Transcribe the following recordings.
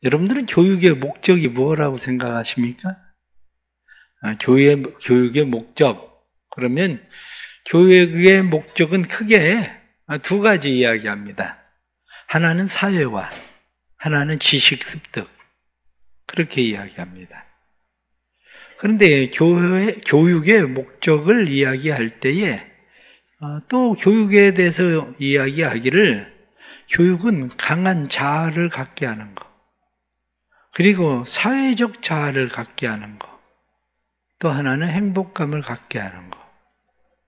여러분들은 교육의 목적이 뭐라고 생각하십니까? 교육의 목적. 그러면 교육의 목적은 크게 두 가지 이야기합니다. 하나는 사회화, 하나는 지식 습득. 그렇게 이야기합니다. 그런데 교육의 목적을 이야기할 때에 또 교육에 대해서 이야기하기를 교육은 강한 자아를 갖게 하는 것, 그리고 사회적 자아를 갖게 하는 것, 또 하나는 행복감을 갖게 하는 것,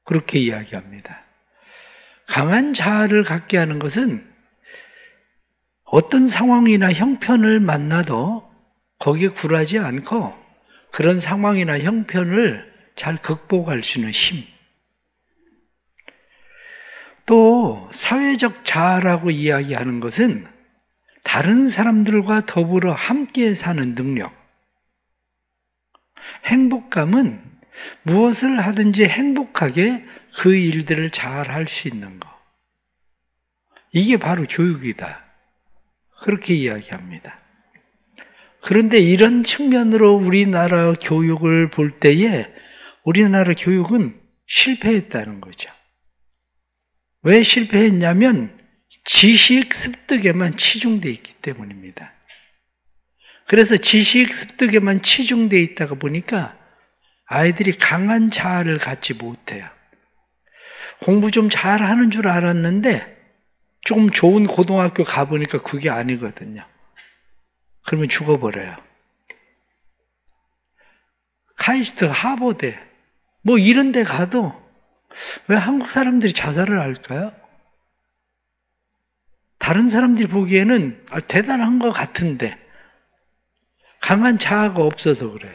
그렇게 이야기합니다. 강한 자아를 갖게 하는 것은 어떤 상황이나 형편을 만나도 거기에 굴하지 않고 그런 상황이나 형편을 잘 극복할 수 있는 힘. 또 사회적 자아라고 이야기하는 것은 다른 사람들과 더불어 함께 사는 능력. 행복감은 무엇을 하든지 행복하게 그 일들을 잘 할 수 있는 것. 이게 바로 교육이다. 그렇게 이야기합니다. 그런데 이런 측면으로 우리나라 교육을 볼 때에 우리나라 교육은 실패했다는 거죠. 왜 실패했냐면 지식 습득에만 치중되어 있기 때문입니다. 그래서 지식 습득에만 치중되어 있다가 보니까 아이들이 강한 자아를 갖지 못해요. 공부 좀 잘하는 줄 알았는데 좀 좋은 고등학교 가보니까 그게 아니거든요. 그러면 죽어버려요. 카이스트, 하버드 뭐 이런 데 가도 왜 한국 사람들이 자살을 할까요? 다른 사람들이 보기에는 대단한 것 같은데 강한 자아가 없어서 그래요.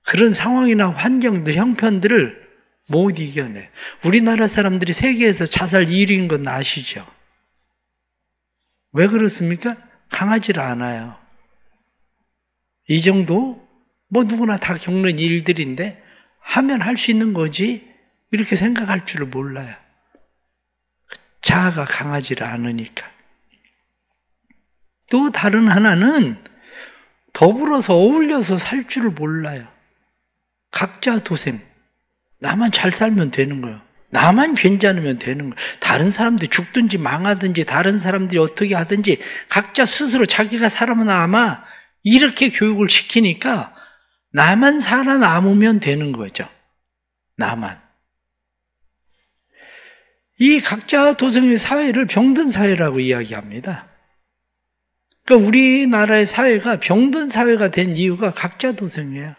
그런 상황이나 환경들, 형편들을 못 이겨내. 우리나라 사람들이 세계에서 자살 1위인 건 아시죠? 왜 그렇습니까? 강하지 않아요. 이 정도 뭐 누구나 다 겪는 일들인데 하면 할 수 있는 거지 이렇게 생각할 줄을 몰라요. 자아가 강하지 않으니까. 또 다른 하나는 더불어서 어울려서 살 줄을 몰라요. 각자 도생. 나만 잘 살면 되는 거예요. 나만 괜찮으면 되는 거예요. 다른 사람들이 죽든지 망하든지 다른 사람들이 어떻게 하든지 각자 스스로 자기가 살아남아 이렇게 교육을 시키니까 나만 살아남으면 되는 거죠. 나만. 이 각자 도생의 사회를 병든 사회라고 이야기합니다. 그러니까 우리나라의 사회가 병든 사회가 된 이유가 각자 도생이에요.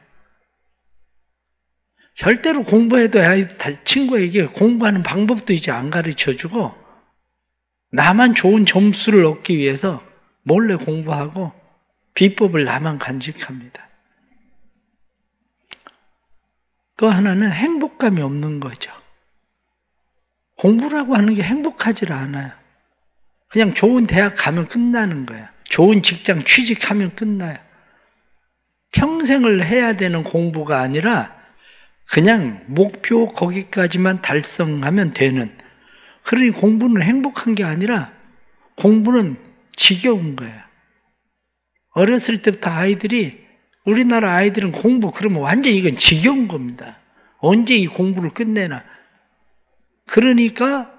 절대로 공부해도 친구에게 공부하는 방법도 이제 안 가르쳐주고 나만 좋은 점수를 얻기 위해서 몰래 공부하고 비법을 나만 간직합니다. 또 하나는 행복감이 없는 거죠. 공부라고 하는 게 행복하지 않아요. 그냥 좋은 대학 가면 끝나는 거예요. 좋은 직장 취직하면 끝나요. 평생을 해야 되는 공부가 아니라 그냥 목표 거기까지만 달성하면 되는. 그러니 공부는 행복한 게 아니라 공부는 지겨운 거예요. 어렸을 때부터 우리나라 아이들은 공부 그러면 완전 이건 지겨운 겁니다. 언제 이 공부를 끝내나. 그러니까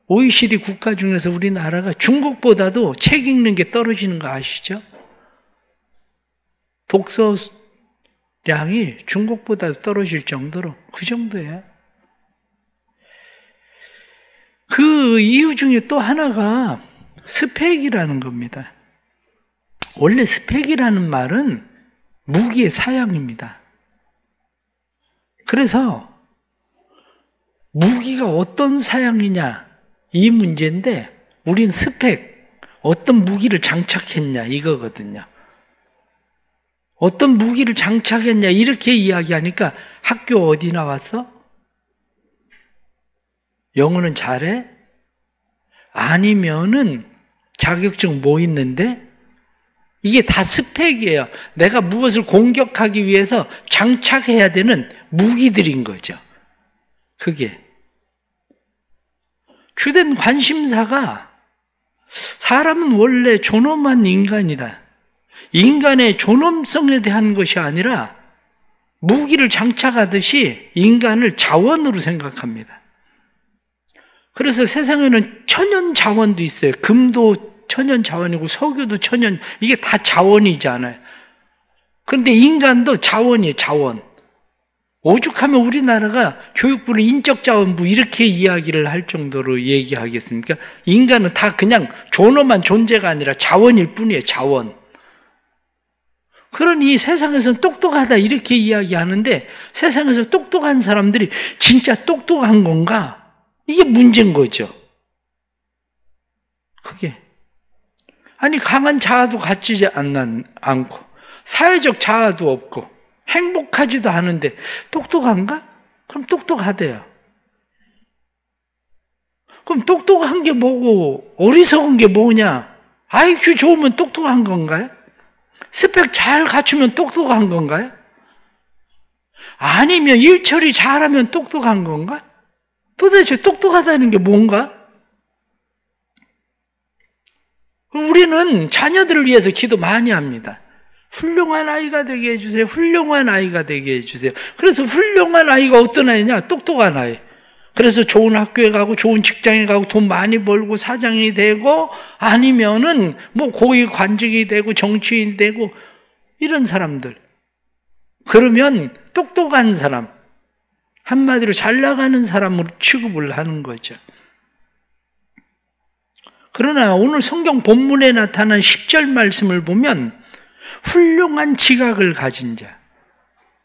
OECD 국가 중에서 우리나라가 중국보다도 책 읽는 게 떨어지는 거 아시죠? 독서량이 중국보다 떨어질 정도로 그 정도예요. 그 이유 중에 또 하나가 스펙이라는 겁니다. 원래 스펙이라는 말은 무기의 사양입니다. 그래서 무기가 어떤 사양이냐 이 문제인데 우린 스펙, 어떤 무기를 장착했냐 이거거든요. 어떤 무기를 장착했냐 이렇게 이야기하니까 학교 어디 나왔어? 영어는 잘해? 아니면은 자격증 뭐 있는데? 이게 다 스펙이에요. 내가 무엇을 공격하기 위해서 장착해야 되는 무기들인 거죠. 그게 주된 관심사가 사람은 원래 존엄한 인간이다. 인간의 존엄성에 대한 것이 아니라 무기를 장착하듯이 인간을 자원으로 생각합니다. 그래서 세상에는 천연 자원도 있어요. 금도 천연 자원이고 석유도 천연, 이게 다 자원이잖아요. 그런데 인간도 자원이에요, 자원. 오죽하면 우리나라가 교육부를 인적자원부 이렇게 이야기를 할 정도로 얘기하겠습니까? 인간은 다 그냥 존엄한 존재가 아니라 자원일 뿐이에요, 자원. 그러니 세상에서는 똑똑하다 이렇게 이야기하는데 세상에서 똑똑한 사람들이 진짜 똑똑한 건가? 이게 문제인 거죠. 그게. 아니, 강한 자아도 갖지 않고 사회적 자아도 없고 행복하지도 않은데 똑똑한가? 그럼 똑똑하대요. 그럼 똑똑한 게 뭐고 어리석은 게 뭐냐? IQ 좋으면 똑똑한 건가요? 스펙 잘 갖추면 똑똑한 건가요? 아니면 일처리 잘하면 똑똑한 건가? 도대체 똑똑하다는 게 뭔가? 우리는 자녀들을 위해서 기도 많이 합니다. 훌륭한 아이가 되게 해주세요. 훌륭한 아이가 되게 해주세요. 그래서 훌륭한 아이가 어떤 아이냐? 똑똑한 아이. 그래서 좋은 학교에 가고 좋은 직장에 가고 돈 많이 벌고 사장이 되고 아니면은 뭐 고위 관직이 되고 정치인 되고 이런 사람들. 그러면 똑똑한 사람, 한마디로 잘 나가는 사람으로 취급을 하는 거죠. 그러나 오늘 성경 본문에 나타난 10절 말씀을 보면 훌륭한 지각을 가진 자,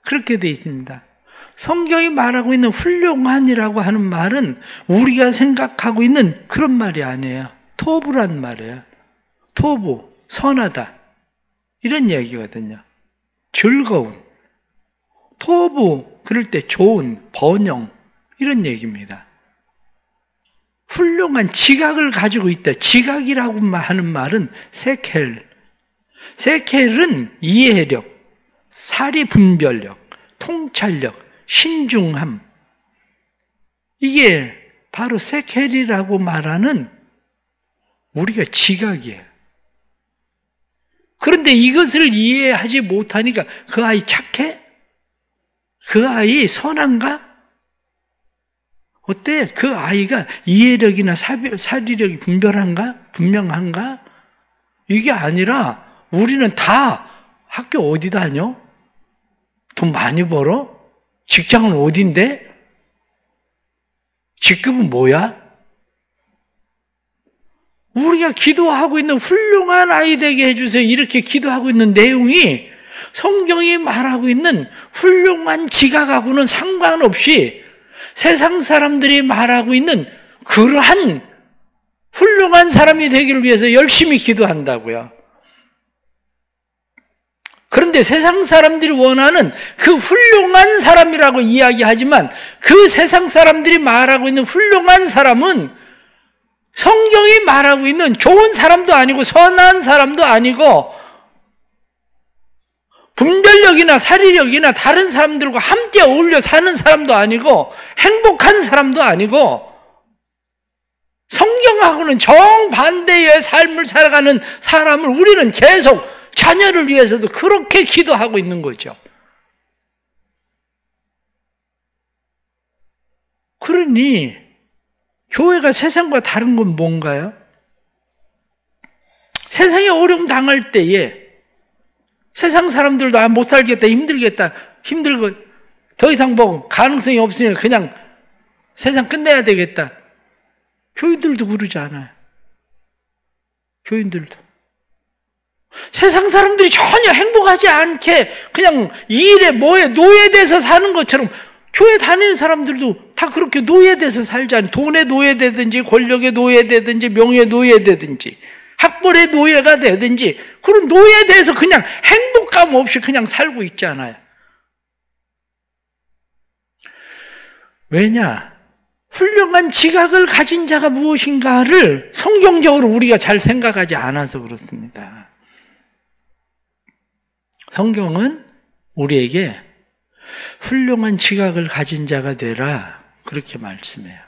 그렇게 되어 있습니다. 성경이 말하고 있는 훌륭한이라고 하는 말은 우리가 생각하고 있는 그런 말이 아니에요. 토부란 말이에요. 토부, 선하다 이런 얘기거든요. 즐거운, 토부 그럴 때 좋은, 번영 이런 얘기입니다. 훌륭한 지각을 가지고 있다. 지각이라고 하는 말은 세켈. 세켈은 이해력, 사리 분별력, 통찰력, 신중함. 이게 바로 세켈이라고 말하는 우리가 지각이에요. 그런데 이것을 이해하지 못하니까 그 아이 착해? 그 아이 선한가? 어때? 그 아이가 이해력이나 사리력이 분명한가? 이게 아니라 우리는 다 학교 어디 다녀? 돈 많이 벌어? 직장은 어딘데? 직급은 뭐야? 우리가 기도하고 있는 훌륭한 아이 되게 해주세요. 이렇게 기도하고 있는 내용이 성경이 말하고 있는 훌륭한 지각하고는 상관없이 세상 사람들이 말하고 있는 그러한 훌륭한 사람이 되기를 위해서 열심히 기도한다고요. 그런데 세상 사람들이 원하는 그 훌륭한 사람이라고 이야기하지만 그 세상 사람들이 말하고 있는 훌륭한 사람은 성경이 말하고 있는 좋은 사람도 아니고 선한 사람도 아니고 분별력이나 사리력이나 다른 사람들과 함께 어울려 사는 사람도 아니고 행복한 사람도 아니고 성경하고는 정반대의 삶을 살아가는 사람을 우리는 계속 자녀를 위해서도 그렇게 기도하고 있는 거죠. 그러니 교회가 세상과 다른 건 뭔가요? 세상에 어려움 당할 때에 세상 사람들도 못 살겠다, 힘들겠다, 힘들고 더 이상 뭐 가능성이 없으니까 그냥 세상 끝내야 되겠다. 교인들도 그러지 않아요. 교인들도. 세상 사람들이 전혀 행복하지 않게 그냥 일에 뭐에 노예돼서 사는 것처럼 교회 다니는 사람들도 다 그렇게 노예돼서 살잖아요. 돈에 노예되든지 권력에 노예되든지 명예에 노예되든지 학벌의 노예가 되든지 그런 노예돼서 그냥 행복감 없이 그냥 살고 있잖아요. 왜냐? 훌륭한 지각을 가진 자가 무엇인가를 성경적으로 우리가 잘 생각하지 않아서 그렇습니다. 성경은 우리에게 훌륭한 지각을 가진 자가 되라 그렇게 말씀해요.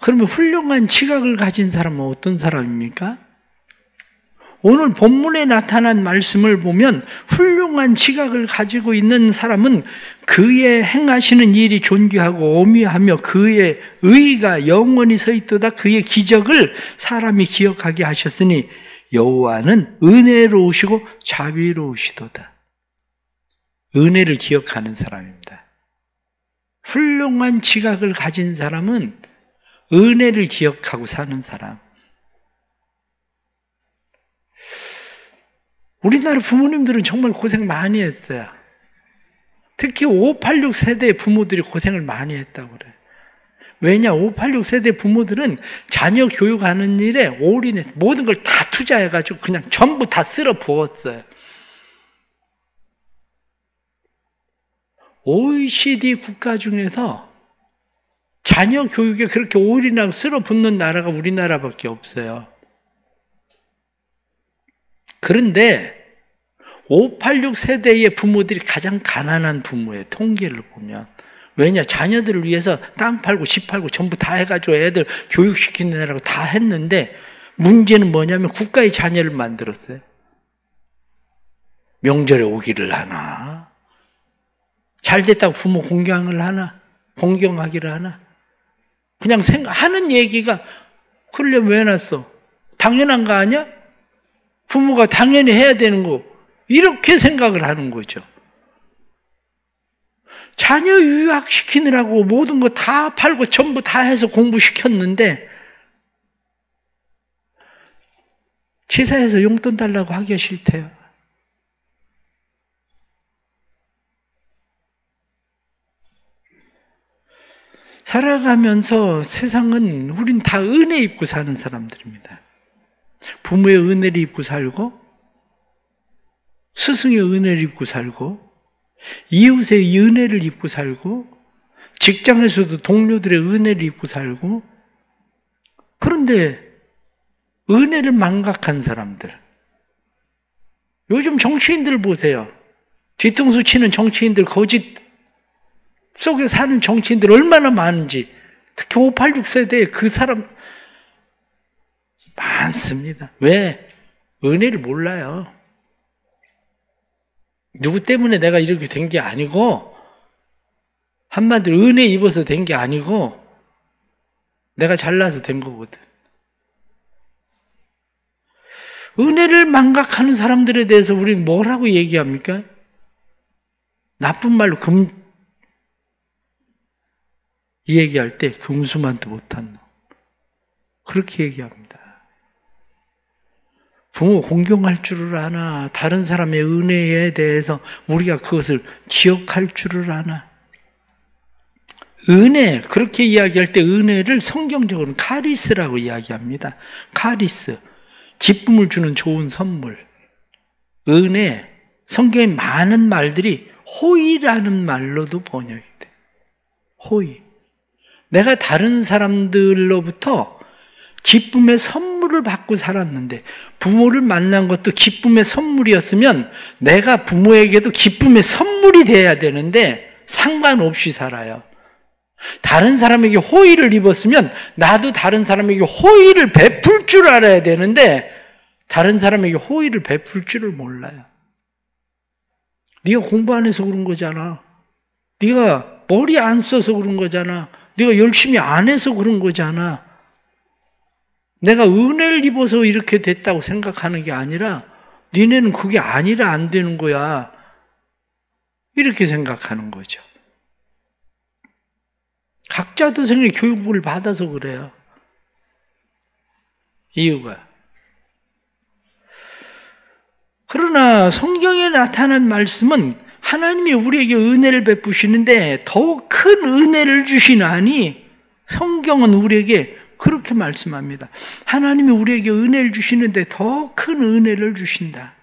그러면 훌륭한 지각을 가진 사람은 어떤 사람입니까? 오늘 본문에 나타난 말씀을 보면 훌륭한 지각을 가지고 있는 사람은 그의 행하시는 일이 존귀하고 오묘하며 그의 의가 영원히 서 있도다. 그의 기적을 사람이 기억하게 하셨으니 여호와는 은혜로우시고 자비로우시도다. 은혜를 기억하는 사람입니다. 훌륭한 지각을 가진 사람은 은혜를 기억하고 사는 사람. 우리나라 부모님들은 정말 고생 많이 했어요. 특히 586 세대의 부모들이 고생을 많이 했다고 그래요. 왜냐? 586 세대 부모들은 자녀 교육하는 일에 올인해서 모든 걸 다 투자해가지고 그냥 전부 다 쓸어 부었어요. OECD 국가 중에서 자녀 교육에 그렇게 올인하고 쓸어 붓는 나라가 우리나라밖에 없어요. 그런데 586 세대의 부모들이 가장 가난한 부모예요. 통계를 보면. 왜냐? 자녀들을 위해서 땅 팔고 집 팔고 전부 다 해가지고 애들 교육시키느라고 다 했는데 문제는 뭐냐면 국가의 자녀를 만들었어요. 명절에 오기를 하나? 잘 됐다고 부모 공경을 하나? 공경하기를 하나? 그냥 하는 얘기가 그러려면 왜 났어? 당연한 거 아니야? 부모가 당연히 해야 되는 거 이렇게 생각을 하는 거죠. 자녀 유학시키느라고 모든 거 다 팔고 전부 다 해서 공부시켰는데 치사해서 용돈 달라고 하기가 싫대요. 살아가면서 세상은 우린 다 은혜 입고 사는 사람들입니다. 부모의 은혜를 입고 살고 스승의 은혜를 입고 살고 이웃의 은혜를 입고 살고 직장에서도 동료들의 은혜를 입고 살고 그런데 은혜를 망각한 사람들 요즘 정치인들 보세요. 뒤통수 치는 정치인들 거짓 속에 사는 정치인들 얼마나 많은지 특히 586 세대에 그 사람 많습니다. 왜? 은혜를 몰라요. 누구 때문에 내가 이렇게 된 게 아니고 한마디로 은혜 입어서 된 게 아니고 내가 잘나서 된 거거든. 은혜를 망각하는 사람들에 대해서 우리는 뭐라고 얘기합니까? 나쁜 말로 이 얘기할 때 금수만도 못한 놈. 그렇게 얘기합니다. 부모 공경할 줄을 아나? 다른 사람의 은혜에 대해서 우리가 그것을 기억할 줄을 아나? 은혜, 그렇게 이야기할 때 은혜를 성경적으로는 카리스라고 이야기합니다. 카리스, 기쁨을 주는 좋은 선물. 은혜, 성경에 많은 말들이 호의라는 말로도 번역이 돼. 호의. 내가 다른 사람들로부터 기쁨의 선물을 받고 살았는데 부모를 만난 것도 기쁨의 선물이었으면 내가 부모에게도 기쁨의 선물이 돼야 되는데 상관없이 살아요. 다른 사람에게 호의를 입었으면 나도 다른 사람에게 호의를 베풀 줄 알아야 되는데 다른 사람에게 호의를 베풀 줄을 몰라요. 네가 공부 안 해서 그런 거잖아. 네가 머리 안 써서 그런 거잖아. 네가 열심히 안 해서 그런 거잖아. 내가 은혜를 입어서 이렇게 됐다고 생각하는 게 아니라 니네는 그게 아니라 안 되는 거야. 이렇게 생각하는 거죠. 각자 도생의 교육을 받아서 그래요. 이유가. 그러나 성경에 나타난 말씀은 하나님이 우리에게 은혜를 베푸시는데 더욱 큰 은혜를 주시나니 성경은 우리에게 그렇게 말씀합니다. 하나님이 우리에게 은혜를 주시는데 더 큰 은혜를 주신다.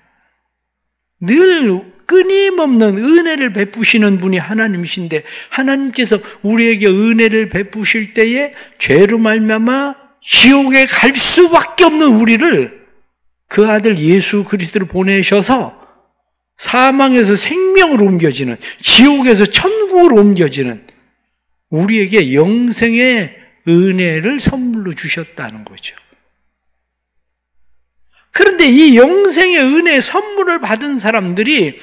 늘 끊임없는 은혜를 베푸시는 분이 하나님이신데 하나님께서 우리에게 은혜를 베푸실 때에 죄로 말미암아 지옥에 갈 수밖에 없는 우리를 그 아들 예수 그리스도를 보내셔서 사망에서 생명으로 옮겨지는 지옥에서 천국으로 옮겨지는 우리에게 영생의 은혜를 선물로 주셨다는 거죠. 그런데 이 영생의 은혜의 선물을 받은 사람들이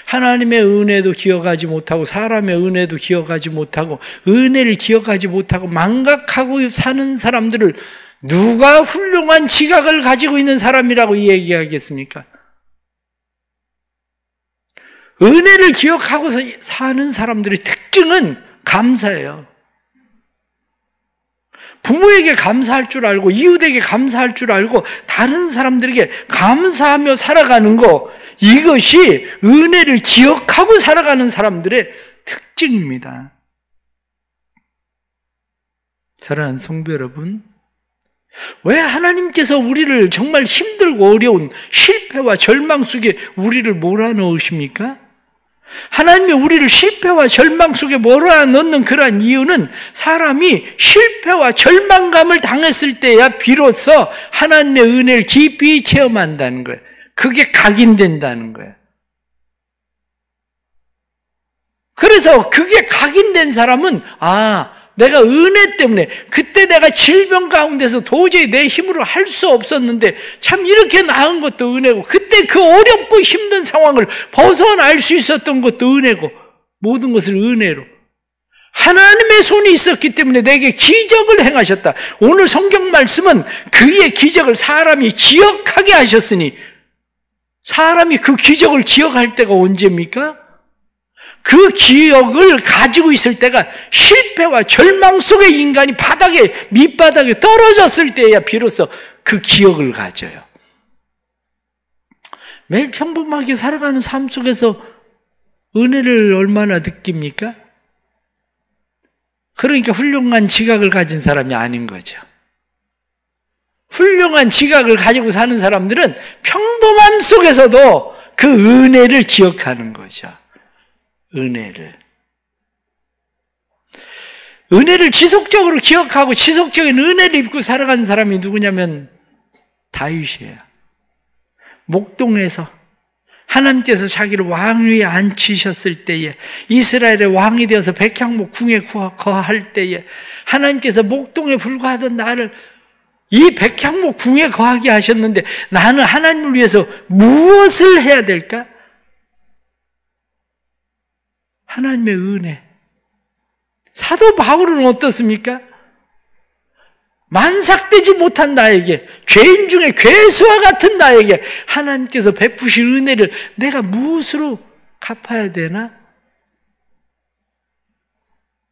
하나님의 은혜도 기억하지 못하고 사람의 은혜도 기억하지 못하고 은혜를 기억하지 못하고 망각하고 사는 사람들을 누가 훌륭한 지각을 가지고 있는 사람이라고 얘기하겠습니까? 은혜를 기억하고 사는 사람들의 특징은 감사예요. 부모에게 감사할 줄 알고 이웃에게 감사할 줄 알고 다른 사람들에게 감사하며 살아가는 거, 이것이 은혜를 기억하고 살아가는 사람들의 특징입니다. 사랑하는 성도 여러분, 왜 하나님께서 우리를 정말 힘들고 어려운 실패와 절망 속에 우리를 몰아넣으십니까? 하나님이 우리를 실패와 절망 속에 몰아넣는 그러한 이유는 사람이 실패와 절망감을 당했을 때야 비로소 하나님의 은혜를 깊이 체험한다는 거예요. 그게 각인된다는 거예요. 그래서 그게 각인된 사람은 내가 은혜 때문에 그때 내가 질병 가운데서 도저히 내 힘으로 할 수 없었는데 참 이렇게 나은 것도 은혜고, 그때 그 어렵고 힘든 상황을 벗어날 수 있었던 것도 은혜고, 모든 것을 은혜로 하나님의 손이 있었기 때문에 내게 기적을 행하셨다. 오늘 성경 말씀은 그의 기적을 사람이 기억하게 하셨으니, 사람이 그 기적을 기억할 때가 언제입니까? 그 기억을 가지고 있을 때가 실패와 절망 속에 인간이 밑바닥에 떨어졌을 때야 비로소 그 기억을 가져요. 매일 평범하게 살아가는 삶 속에서 은혜를 얼마나 느낍니까? 그러니까 훌륭한 지각을 가진 사람이 아닌 거죠. 훌륭한 지각을 가지고 사는 사람들은 평범함 속에서도 그 은혜를 기억하는 거죠. 은혜를 지속적으로 기억하고 지속적인 은혜를 입고 살아가는 사람이 누구냐면 다윗이에요. 목동에서 하나님께서 자기를 왕위에 앉히셨을 때에, 이스라엘의 왕이 되어서 백향목 궁에 거할 때에 하나님께서 목동에 불과하던 나를 이 백향목 궁에 거하게 하셨는데 나는 하나님을 위해서 무엇을 해야 될까? 하나님의 은혜. 사도 바울은 어떻습니까? 만삭되지 못한 나에게, 죄인 중에 괴수와 같은 나에게 하나님께서 베푸신 은혜를 내가 무엇으로 갚아야 되나?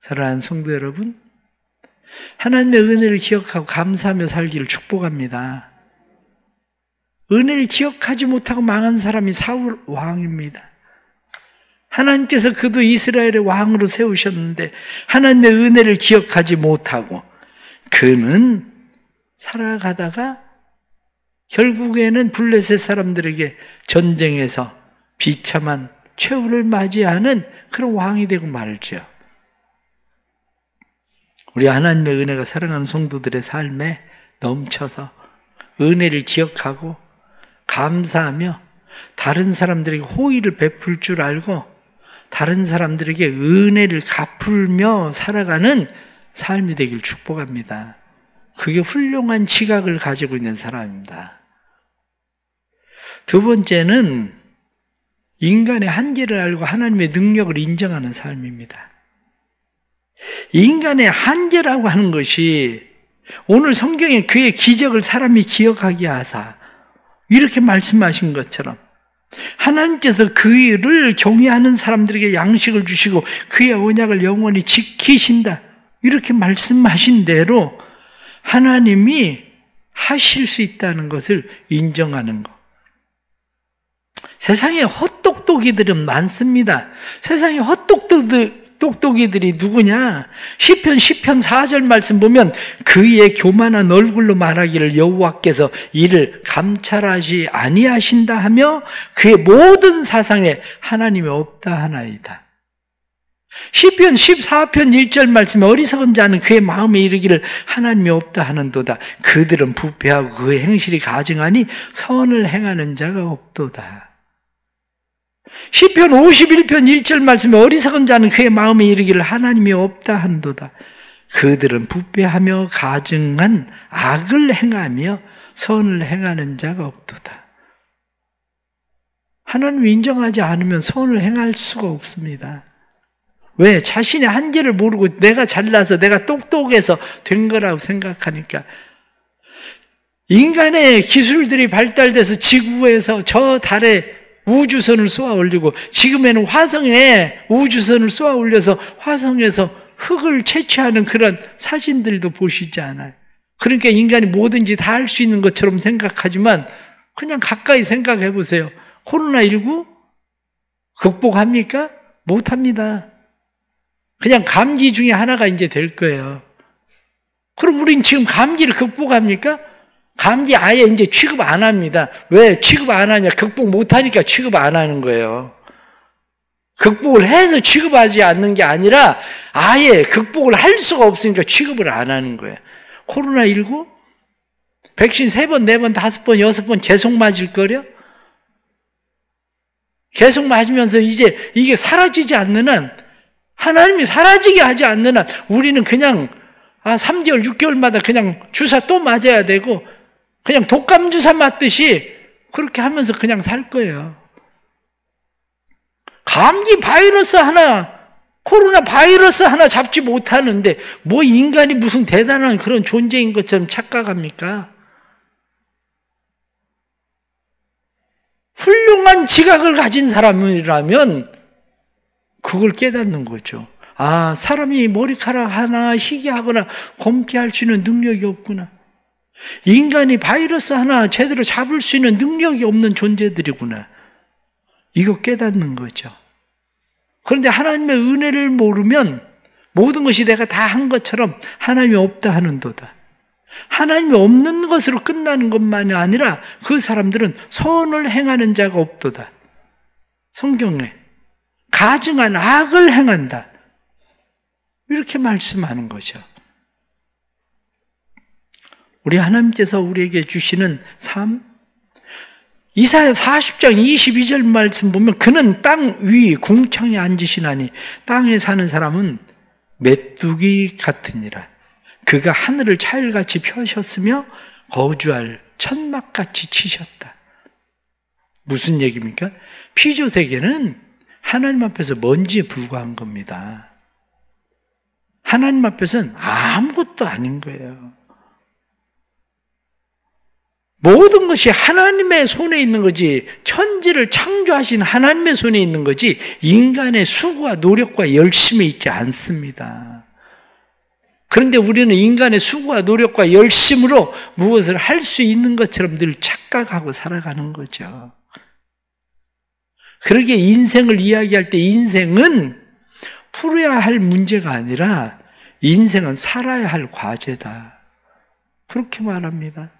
사랑하는 성도 여러분, 하나님의 은혜를 기억하고 감사하며 살기를 축복합니다. 은혜를 기억하지 못하고 망한 사람이 사울 왕입니다. 하나님께서 그도 이스라엘의 왕으로 세우셨는데 하나님의 은혜를 기억하지 못하고 그는 살아가다가 결국에는 블레셋 사람들에게 전쟁에서 비참한 최후를 맞이하는 그런 왕이 되고 말죠. 우리 하나님의 은혜가 사랑하는 성도들의 삶에 넘쳐서 은혜를 기억하고 감사하며 다른 사람들에게 호의를 베풀 줄 알고 다른 사람들에게 은혜를 갚으며 살아가는 삶이 되길 축복합니다. 그게 훌륭한 지각을 가지고 있는 사람입니다. 두 번째는 인간의 한계를 알고 하나님의 능력을 인정하는 삶입니다. 인간의 한계라고 하는 것이 오늘 성경에 그의 기적을 사람이 기억하게 하사 이렇게 말씀하신 것처럼 하나님께서 그를 경외하는 사람들에게 양식을 주시고 그의 언약을 영원히 지키신다, 이렇게 말씀하신 대로 하나님이 하실 수 있다는 것을 인정하는 것. 세상에 헛똑똑이들은 많습니다. 세상에 헛똑똑이들이 누구냐? 시편 4절 말씀 보면 그의 교만한 얼굴로 말하기를 여호와께서 이를 감찰하지 아니하신다 하며 그의 모든 사상에 하나님이 없다 하나이다. 시편 14편 1절 말씀에 어리석은 자는 그의 마음에 이르기를 하나님이 없다 하는도다. 그들은 부패하고 그의 행실이 가증하니 선을 행하는 자가 없도다. 시편 51편 1절 말씀에 어리석은 자는 그의 마음에 이르기를 하나님이 없다 한도다. 그들은 부패하며 가증한 악을 행하며 선을 행하는 자가 없도다. 하나님을 인정하지 않으면 선을 행할 수가 없습니다. 왜? 자신의 한계를 모르고 내가 잘나서 내가 똑똑해서 된 거라고 생각하니까. 인간의 기술들이 발달돼서 지구에서 저 달에 우주선을 쏘아 올리고 지금에는 화성에 우주선을 쏘아 올려서 화성에서 흙을 채취하는 그런 사진들도 보시지 않아요. 그러니까 인간이 뭐든지 다 할 수 있는 것처럼 생각하지만 그냥 가까이 생각해 보세요. 코로나19 극복합니까? 못합니다. 그냥 감기 중에 하나가 이제 될 거예요. 그럼 우린 지금 감기를 극복합니까? 감기 아예 이제 취급 안 합니다. 왜 취급 안 하냐? 극복 못하니까 취급 안 하는 거예요. 극복을 해서 취급하지 않는 게 아니라 아예 극복을 할 수가 없으니까 취급을 안 하는 거예요. 코로나19 백신 3번, 4번, 5번, 6번 계속 맞을 거려? 계속 맞으면서 이제 이게 사라지지 않는 한, 하나님이 사라지게 하지 않는 한 우리는 그냥 3개월, 6개월마다 그냥 주사 또 맞아야 되고 그냥 독감 주사 맞듯이 그렇게 하면서 그냥 살 거예요. 감기 바이러스 하나, 코로나 바이러스 하나 잡지 못하는데 뭐 인간이 무슨 대단한 그런 존재인 것처럼 착각합니까? 훌륭한 지각을 가진 사람이라면 그걸 깨닫는 거죠. 아, 사람이 머리카락 하나 희게 하거나 검게 할 수 있는 능력이 없구나. 인간이 바이러스 하나 제대로 잡을 수 있는 능력이 없는 존재들이구나. 이거 깨닫는 거죠. 그런데 하나님의 은혜를 모르면 모든 것이 내가 다 한 것처럼 하나님이 없다 하는도다. 하나님이 없는 것으로 끝나는 것만이 아니라 그 사람들은 선을 행하는 자가 없도다. 성경에 가증한 악을 행한다. 이렇게 말씀하는 거죠. 우리 하나님께서 우리에게 주시는 삶, 이사야 40장 22절 말씀 보면 그는 땅 위 궁창에 앉으시나니 땅에 사는 사람은 메뚜기 같으니라. 그가 하늘을 차일같이 펴셨으며 거주할 천막같이 치셨다. 무슨 얘기입니까? 피조세계는 하나님 앞에서 먼지에 불과한 겁니다. 하나님 앞에서는 아무것도 아닌 거예요. 모든 것이 하나님의 손에 있는 거지, 천지를 창조하신 하나님의 손에 있는 거지 인간의 수고와 노력과 열심에 있지 않습니다. 그런데 우리는 인간의 수고와 노력과 열심으로 무엇을 할 수 있는 것처럼 늘 착각하고 살아가는 거죠. 그러기에 인생을 이야기할 때 인생은 풀어야 할 문제가 아니라 인생은 살아야 할 과제다. 그렇게 말합니다.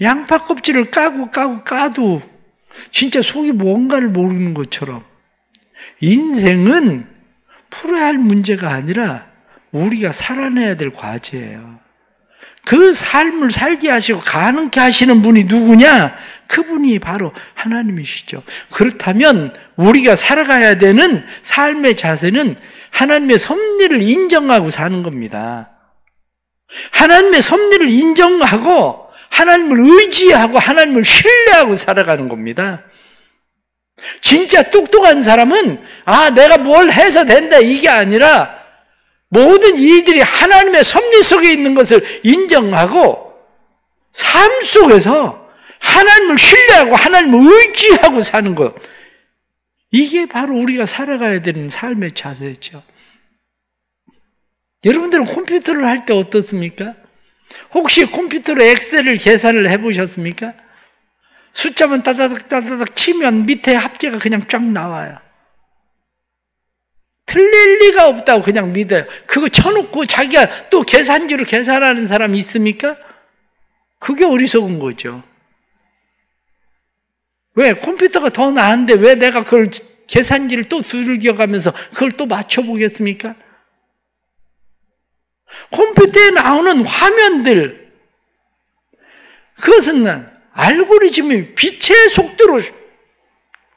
양파 껍질을 까도 진짜 속이 뭔가를 모르는 것처럼 인생은 풀어야 할 문제가 아니라 우리가 살아내야 될 과제예요. 그 삶을 살게 하시고 가능케 하시는 분이 누구냐? 그분이 바로 하나님이시죠. 그렇다면 우리가 살아가야 되는 삶의 자세는 하나님의 섭리를 인정하고 사는 겁니다. 하나님의 섭리를 인정하고 하나님을 의지하고 하나님을 신뢰하고 살아가는 겁니다. 진짜 똑똑한 사람은 내가 뭘 해서 된다 이게 아니라 모든 일들이 하나님의 섭리 속에 있는 것을 인정하고 삶 속에서 하나님을 신뢰하고 하나님을 의지하고 사는 것, 이게 바로 우리가 살아가야 되는 삶의 자세죠. 여러분들은 컴퓨터를 할 때 어떻습니까? 혹시 컴퓨터로 엑셀을 계산을 해보셨습니까? 숫자만 따다닥 치면 밑에 합계가 그냥 쫙 나와요. 틀릴 리가 없다고 그냥 믿어요. 그거 쳐놓고 자기가 또 계산기로 계산하는 사람이 있습니까? 그게 어리석은 거죠. 왜? 컴퓨터가 더 나은데 왜 내가 그걸 계산기를 또 두들겨가면서 그걸 또 맞춰보겠습니까? 컴퓨터에 나오는 화면들, 그것은 알고리즘이 빛의 속도로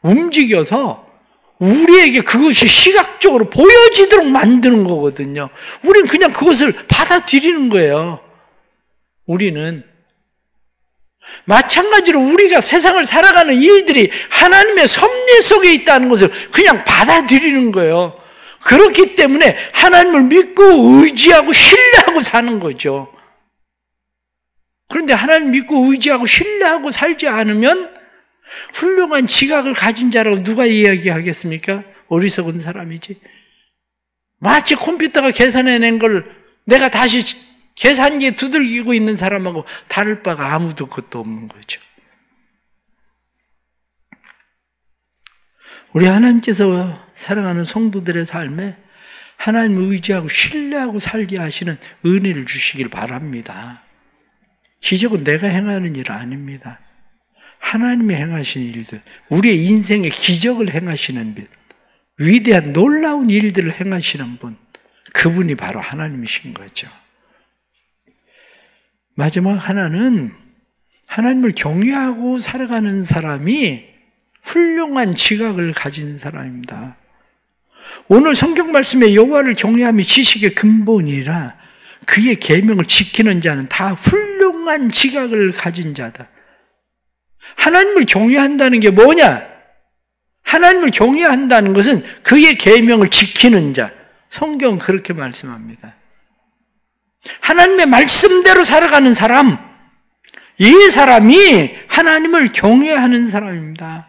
움직여서 우리에게 그것이 시각적으로 보여지도록 만드는 거거든요. 우리는 그냥 그것을 받아들이는 거예요. 우리는 마찬가지로 우리가 세상을 살아가는 일들이 하나님의 섭리 속에 있다는 것을 그냥 받아들이는 거예요. 그렇기 때문에 하나님을 믿고 의지하고 신뢰하고 사는 거죠. 그런데 하나님 믿고 의지하고 신뢰하고 살지 않으면 훌륭한 지각을 가진 자라고 누가 이야기하겠습니까? 어리석은 사람이지. 마치 컴퓨터가 계산해낸 걸 내가 다시 계산기에 두들기고 있는 사람하고 다를 바가 아무도 것도 없는 거죠. 우리 하나님께서 사랑하는 성도들의 삶에 하나님을 의지하고 신뢰하고 살게 하시는 은혜를 주시길 바랍니다. 기적은 내가 행하는 일 아닙니다. 하나님이 행하시는 일들, 우리의 인생에 기적을 행하시는 분, 위대한 놀라운 일들을 행하시는 분, 그분이 바로 하나님이신 거죠. 마지막 하나는 하나님을 경외하고 살아가는 사람이 훌륭한 지각을 가진 사람입니다. 오늘 성경 말씀에 여호와를 경외함이 지식의 근본이라 그의 계명을 지키는 자는 다 훌륭한 지각을 가진 자다. 하나님을 경외한다는 게 뭐냐? 하나님을 경외한다는 것은 그의 계명을 지키는 자. 성경은 그렇게 말씀합니다. 하나님의 말씀대로 살아가는 사람, 이 사람이 하나님을 경외하는 사람입니다.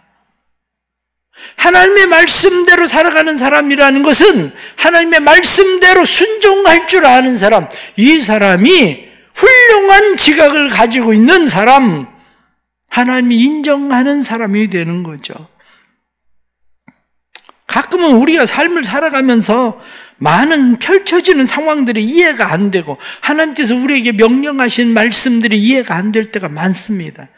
하나님의 말씀대로 살아가는 사람이라는 것은 하나님의 말씀대로 순종할 줄 아는 사람, 이 사람이 훌륭한 지각을 가지고 있는 사람, 하나님이 인정하는 사람이 되는 거죠. 가끔은 우리가 삶을 살아가면서 많은 펼쳐지는 상황들이 이해가 안 되고 하나님께서 우리에게 명령하신 말씀들이 이해가 안 될 때가 많습니다.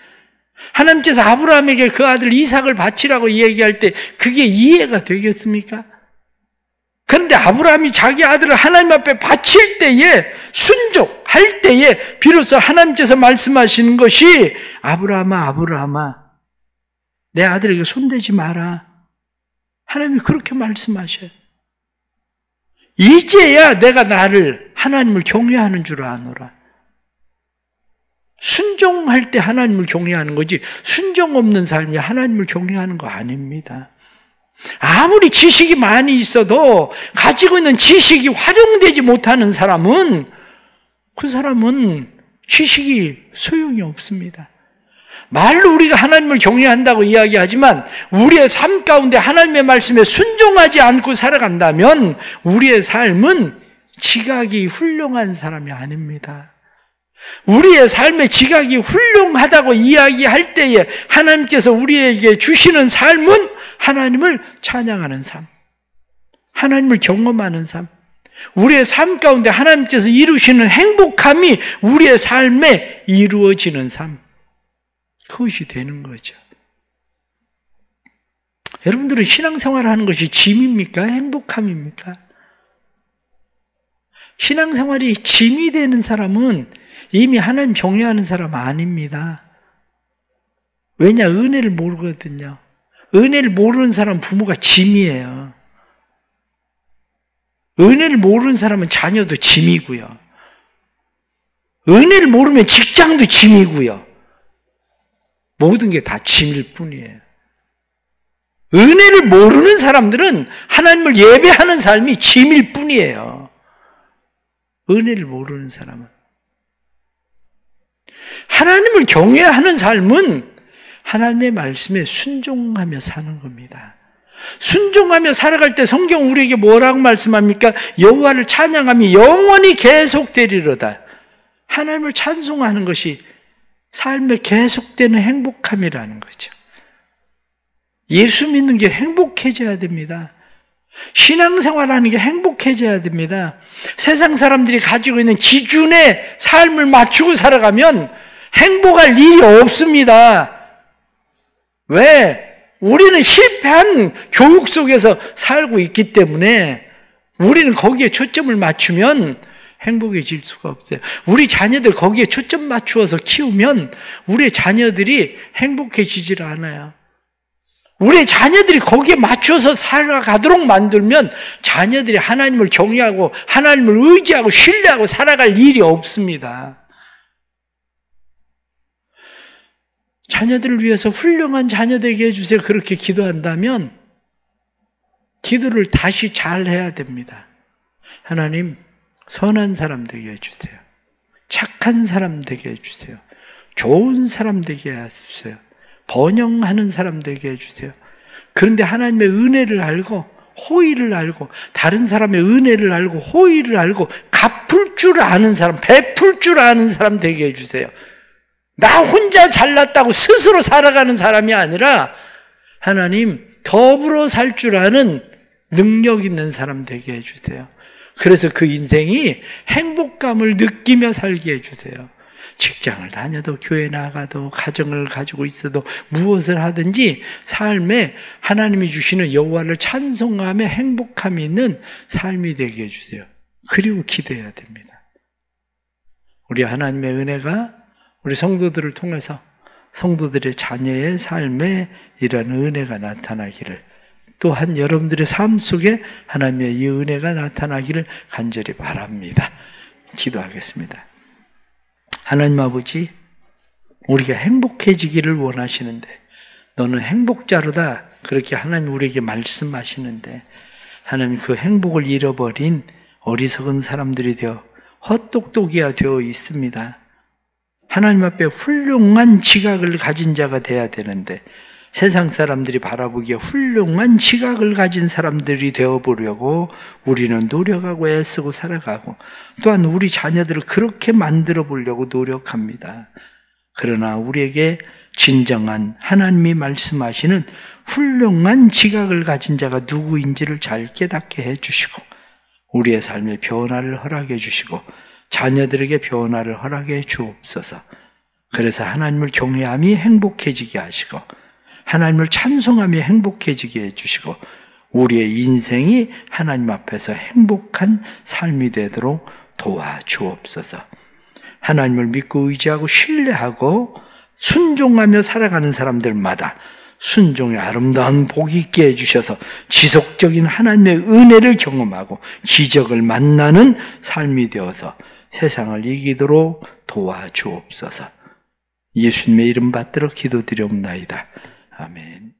하나님께서 아브라함에게 그 아들 이삭을 바치라고 얘기할 때 그게 이해가 되겠습니까? 그런데 아브라함이 자기 아들을 하나님 앞에 바칠 때에, 순종할 때에 비로소 하나님께서 말씀하시는 것이 아브라함아, 아브라함아, 내 아들에게 손대지 마라. 하나님이 그렇게 말씀하셔요. 이제야 내가 나를, 하나님을 경외하는 줄 아노라. 순종할 때 하나님을 경외하는 거지 순종 없는 삶이 하나님을 경외하는 거 아닙니다. 아무리 지식이 많이 있어도 가지고 있는 지식이 활용되지 못하는 사람은 그 사람은 지식이 소용이 없습니다. 말로 우리가 하나님을 경외한다고 이야기하지만 우리의 삶 가운데 하나님의 말씀에 순종하지 않고 살아간다면 우리의 삶은 지각이 훌륭한 사람이 아닙니다. 우리의 삶의 지각이 훌륭하다고 이야기할 때에 하나님께서 우리에게 주시는 삶은 하나님을 찬양하는 삶, 하나님을 경험하는 삶, 우리의 삶 가운데 하나님께서 이루시는 행복함이 우리의 삶에 이루어지는 삶, 그것이 되는 거죠. 여러분들은 신앙생활을 하는 것이 짐입니까? 행복함입니까? 신앙생활이 짐이 되는 사람은 이미 하나님 경외하는 사람 아닙니다. 왜냐? 은혜를 모르거든요. 은혜를 모르는 사람은 부모가 짐이에요. 은혜를 모르는 사람은 자녀도 짐이고요. 은혜를 모르면 직장도 짐이고요. 모든 게 다 짐일 뿐이에요. 은혜를 모르는 사람들은 하나님을 예배하는 삶이 짐일 뿐이에요. 은혜를 모르는 사람은. 하나님을 경외하는 삶은 하나님의 말씀에 순종하며 사는 겁니다. 순종하며 살아갈 때 성경 우리에게 뭐라고 말씀합니까? 여호와를 찬양하며 영원히 계속되리로다. 하나님을 찬송하는 것이 삶에 계속되는 행복함이라는 거죠. 예수 믿는 게 행복해져야 됩니다. 신앙생활하는 게 행복해져야 됩니다. 세상 사람들이 가지고 있는 기준에 삶을 맞추고 살아가면 행복할 일이 없습니다. 왜? 우리는 실패한 교육 속에서 살고 있기 때문에 우리는 거기에 초점을 맞추면 행복해질 수가 없어요. 우리 자녀들 거기에 초점 맞추어서 키우면 우리 자녀들이 행복해지질 않아요. 우리 자녀들이 거기에 맞춰서 살아가도록 만들면 자녀들이 하나님을 경외하고 하나님을 의지하고 신뢰하고 살아갈 일이 없습니다. 자녀들을 위해서 훌륭한 자녀 되게 해주세요. 그렇게 기도한다면 기도를 다시 잘 해야 됩니다. 하나님, 선한 사람 되게 해주세요. 착한 사람 되게 해주세요. 좋은 사람 되게 해주세요. 번영하는 사람 되게 해주세요. 그런데 하나님의 은혜를 알고 호의를 알고 다른 사람의 은혜를 알고 호의를 알고 갚을 줄 아는 사람, 베풀 줄 아는 사람 되게 해주세요. 나 혼자 잘났다고 스스로 살아가는 사람이 아니라 하나님 더불어 살 줄 아는 능력 있는 사람 되게 해주세요. 그래서 그 인생이 행복감을 느끼며 살게 해주세요. 직장을 다녀도 교회 나가도 가정을 가지고 있어도 무엇을 하든지 삶에 하나님이 주시는 여호와를 찬송하며 행복함이 있는 삶이 되게 해주세요. 그리고 기도해야 됩니다. 우리 하나님의 은혜가 우리 성도들을 통해서 성도들의 자녀의 삶에 이런 은혜가 나타나기를, 또한 여러분들의 삶 속에 하나님의 이 은혜가 나타나기를 간절히 바랍니다. 기도하겠습니다. 하나님 아버지, 우리가 행복해지기를 원하시는데 너는 행복자로다, 그렇게 하나님 우리에게 말씀하시는데 하나님 그 행복을 잃어버린 어리석은 사람들이 되어 헛똑똑이가 되어 있습니다. 하나님 앞에 훌륭한 지각을 가진 자가 돼야 되는데 세상 사람들이 바라보기에 훌륭한 지각을 가진 사람들이 되어보려고 우리는 노력하고 애쓰고 살아가고 또한 우리 자녀들을 그렇게 만들어 보려고 노력합니다. 그러나 우리에게 진정한 하나님이 말씀하시는 훌륭한 지각을 가진 자가 누구인지를 잘 깨닫게 해주시고 우리의 삶에 변화를 허락해 주시고 자녀들에게 변화를 허락해 주옵소서. 그래서 하나님을 경외함이 행복해지게 하시고 하나님을 찬송하며 행복해지게 해주시고 우리의 인생이 하나님 앞에서 행복한 삶이 되도록 도와주옵소서. 하나님을 믿고 의지하고 신뢰하고 순종하며 살아가는 사람들마다 순종의 아름다운 복이 있게 해주셔서 지속적인 하나님의 은혜를 경험하고 기적을 만나는 삶이 되어서 세상을 이기도록 도와주옵소서. 예수님의 이름 받들어 기도드리옵나이다. 아멘.